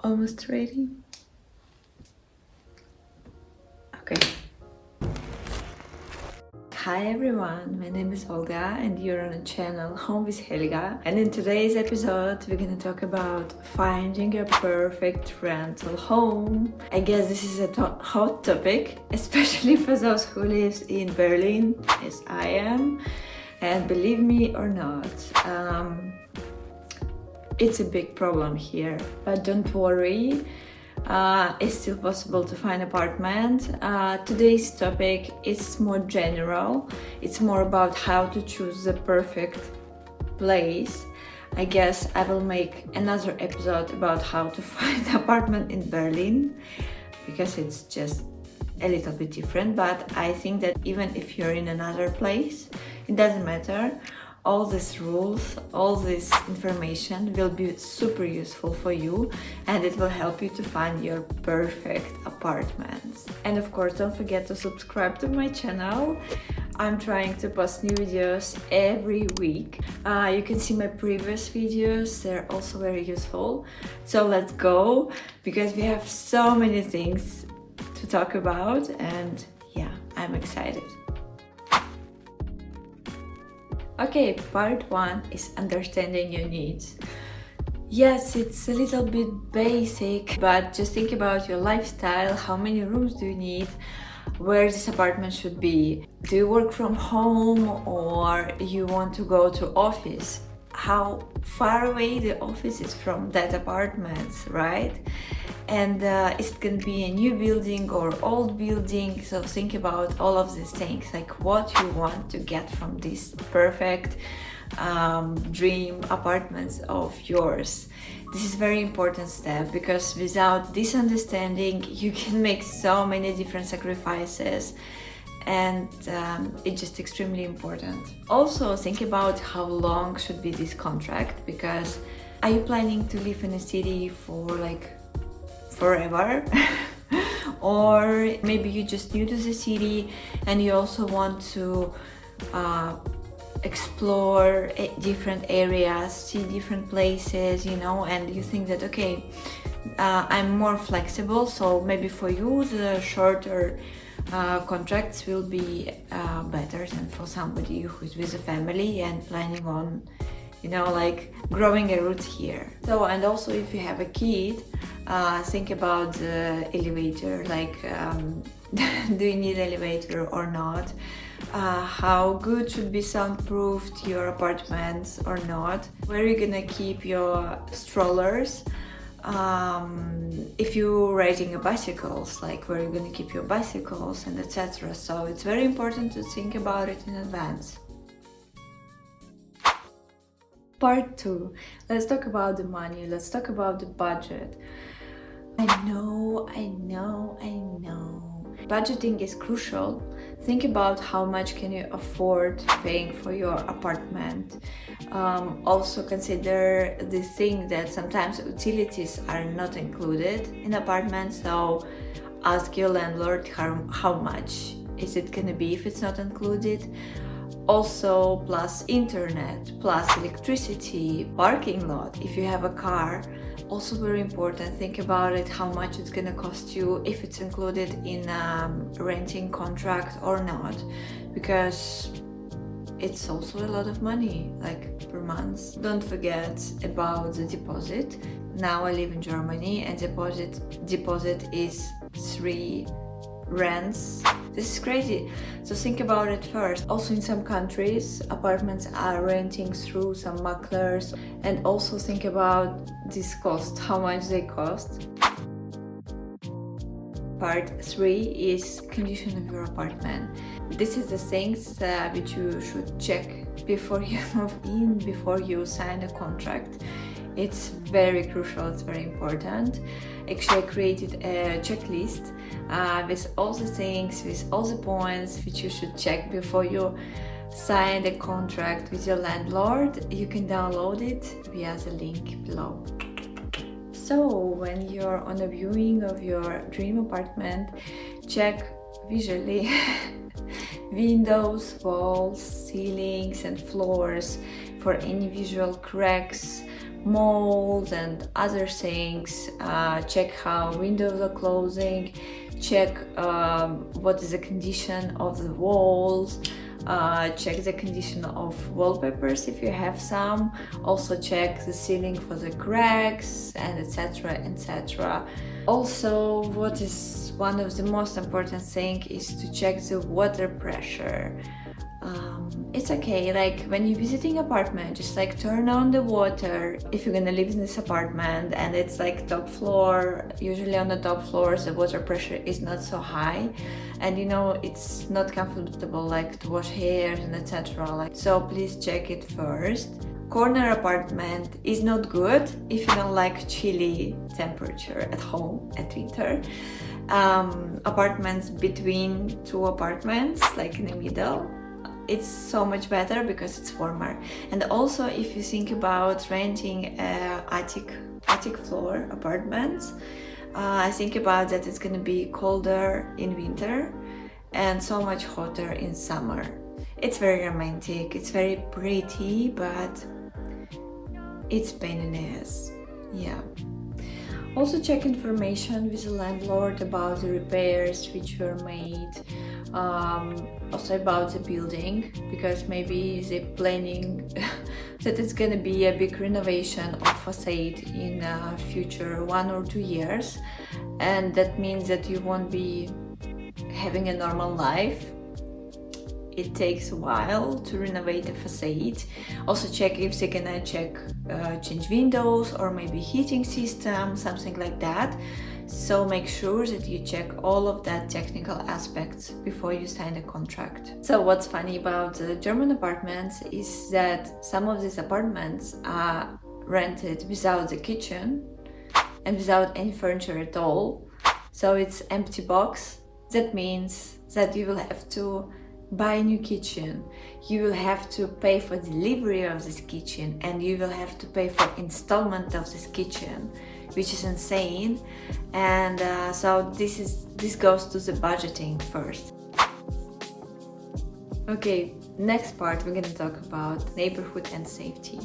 Almost ready? Okay. Hi everyone, my name is Helga and you're on a channel Home with Helga, and in today's episode we're gonna talk about finding your perfect rental home. I guess this is a hot topic, especially for those who live in Berlin, as I am, and believe me or not, it's a big problem here, but don't worry. It's still possible to find apartment. Today's topic is more general. It's more about how to choose the perfect place. I guess I will make another episode about how to find an apartment in Berlin, because it's just a little bit different. But I think that even if you're in another place, it doesn't matter. All these rules, all this information will be super useful for you, and it will help you to find your perfect apartments. And of course, don't forget to subscribe to my channel. I'm trying to post new videos every week. You can see my previous videos, they're also very useful. So let's go, because we have so many things to talk about, and yeah, I'm excited. Okay, part 1 is understanding your needs. Yes, it's a little bit basic, but just think about your lifestyle. How many rooms do you need? Where this apartment should be? Do you work from home or you want to go to office? How far away the office is from that apartment, right? And is it going to be a new building or old building? So think about all of these things, like what you want to get from this perfect dream apartments of yours. This is a very important step, because without this understanding you can make so many different sacrifices, and it's just extremely important. Also think about how long should be this contract, because are you planning to live in a city for like forever? Or maybe you're just new to the city and you also want to explore different areas, see different places, you know, and you think that okay, I'm more flexible, so maybe for you the shorter contracts will be better than for somebody who is with a family and planning on, you know, like growing a root here. So, and also if you have a kid, think about the elevator, like do you need elevator or not? How good should be soundproofed your apartments or not? Where are you gonna keep your strollers? If you're riding a bicycles, like where are you gonna keep your bicycles, and etc. So it's very important to think about it in advance. Part 2. Let's talk about the money. Let's talk about the budget. I know. Budgeting is crucial. Think about how much can you afford paying for your apartment. Also consider the thing that sometimes utilities are not included in apartments. So ask your landlord how much is it gonna be if it's not included. Also, plus internet, plus electricity, parking lot if you have a car. Also very important, think about it, how much it's gonna cost you, if it's included in renting contract or not, because it's also a lot of money, like per month. Don't forget about the deposit. Now I live in Germany and deposit is 3 rents. This is crazy, so think about it first. Also in some countries apartments are renting through some maklers, and also think about this cost, how much they cost. Part 3 is condition of your apartment. This is the things which you should check before you move in, before you sign a contract. It's very crucial, it's very important. Actually, I created a checklist with all the things, with all the points which you should check before you sign the contract with your landlord. You can download it via the link below. So when you're on a viewing of your dream apartment, check visually windows, walls, ceilings and floors for any visual cracks, molds and other things. Check how windows are closing, check what is the condition of the walls, check the condition of wallpapers if you have some, also check the ceiling for the cracks, and etc, etc. Also, what is one of the most important thing is to check the water pressure. It's okay, like when you're visiting apartment, just like turn on the water if you're gonna live in this apartment and it's like top floor. Usually on the top floors the water pressure is not so high, and you know it's not comfortable like to wash hairs and etc. Like, so please check it first. Corner apartment is not good if you don't like chilly temperature at home at winter. Apartments between two apartments, like in the middle, it's so much better because it's warmer. And also if you think about renting attic floor apartments, I think about that it's gonna be colder in winter and so much hotter in summer. It's very romantic, it's very pretty, but it's pain in the ass. Yeah. Also check information with the landlord about the repairs which were made, also about the building, because maybe they're planning that it's gonna be a big renovation of facade in future 1 or 2 years, and that means that you won't be having a normal life. It takes a while to renovate the facade. Also check if they can change windows or maybe heating system, something like that. So make sure that you check all of that technical aspects before you sign a contract. So what's funny about the German apartments is that some of these apartments are rented without the kitchen and without any furniture at all. So it's empty box. That means that you will have to buy a new kitchen, you will have to pay for delivery of this kitchen, and you will have to pay for installment of this kitchen, which is insane. And so this goes to the budgeting first. Okay, next part we're gonna talk about neighborhood and safety.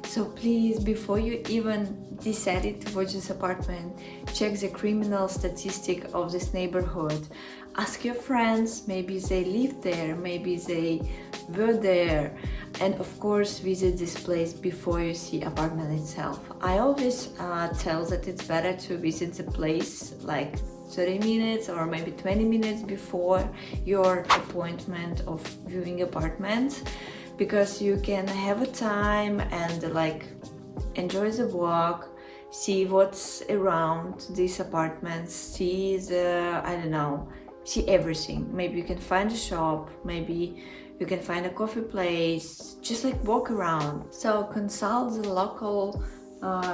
So please, before you even decided to watch this apartment, check the criminal statistic of this neighborhood. Ask your friends, maybe they live there, maybe they were there, and of course visit this place before you see apartment itself. I always tell that it's better to visit the place like 30 minutes or maybe 20 minutes before your appointment of viewing apartments, because you can have a time and like enjoy the walk, see what's around these apartments, see the, I don't know, see everything. Maybe you can find a shop, maybe you can find a coffee place, just like walk around. So consult the local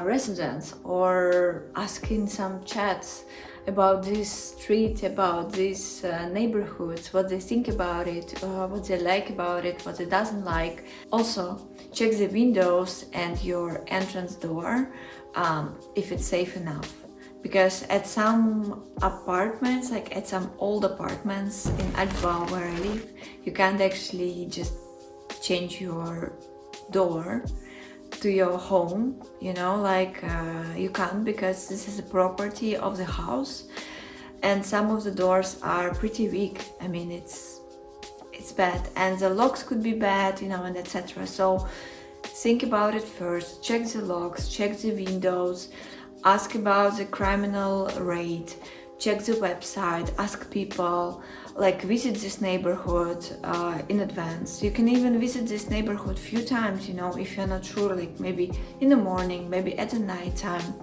residents or ask in some chats about this street, about these neighborhoods, what they think about it, what they like about it, what they doesn't like. Also check the windows and your entrance door if it's safe enough, because at some apartments, like at some old apartments in Altbau where I live, you can't actually just change your door to your home, you know, like you can't, because this is a property of the house, and some of the doors are pretty weak. I mean, it's bad, and the locks could be bad, you know, and etc. So think about it first, check the locks, check the windows, ask about the criminal rate, check the website, ask people, like visit this neighborhood in advance. You can even visit this neighborhood a few times, you know, if you're not sure, like maybe in the morning, maybe at the night time.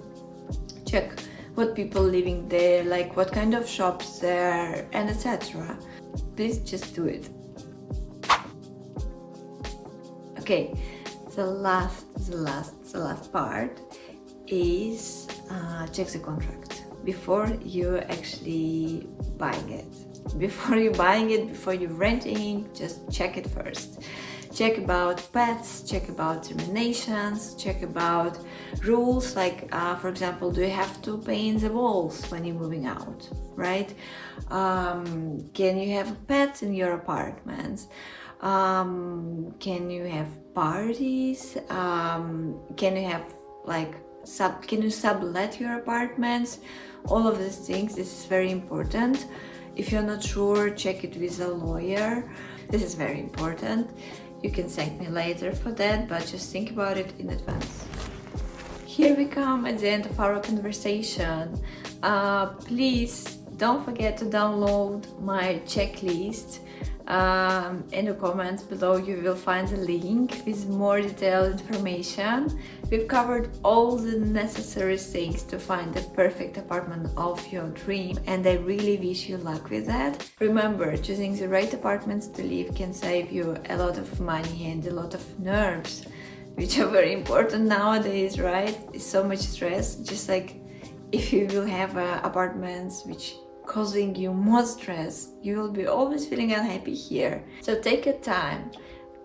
Check what people living there, like what kind of shops there, and etc. Please just do it. Okay, the last part is check the contract before you actually buying it. Before you're renting, just check it first. Check about pets, check about terminations, check about rules, like for example, do you have to paint the walls when you're moving out, right? Can you have pets in your apartments? Can you have parties? Can you have like can you sublet your apartments? All of these things, this is very important. If you're not sure, check it with a lawyer. This is very important. You can thank me later for that, but just think about it in advance. Here we come at the end of our conversation. Please don't forget to download my checklist. In the comments below you will find a link with more detailed information. We've covered all the necessary things to find the perfect apartment of your dream, and I really wish you luck with that. Remember, choosing the right apartments to live can save you a lot of money and a lot of nerves, which are very important nowadays, right? It's so much stress. Just like if you will have apartments which causing you more stress, you will be always feeling unhappy here. So take your time,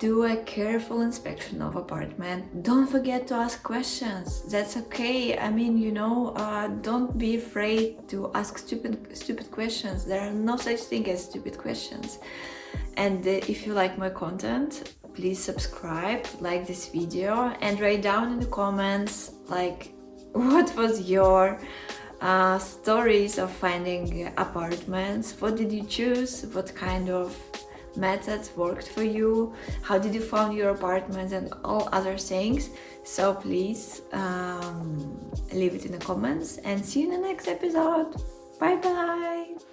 do a careful inspection of apartment. Don't forget to ask questions. That's okay. I mean, don't be afraid to ask stupid questions. There are no such thing as stupid questions. And if you like my content, please subscribe, like this video, and write down in the comments like what was your stories of finding apartments. What did you choose? What kind of methods worked for you? How did you find your apartments and all other things? So please leave it in the comments, and see you in the next episode. Bye bye.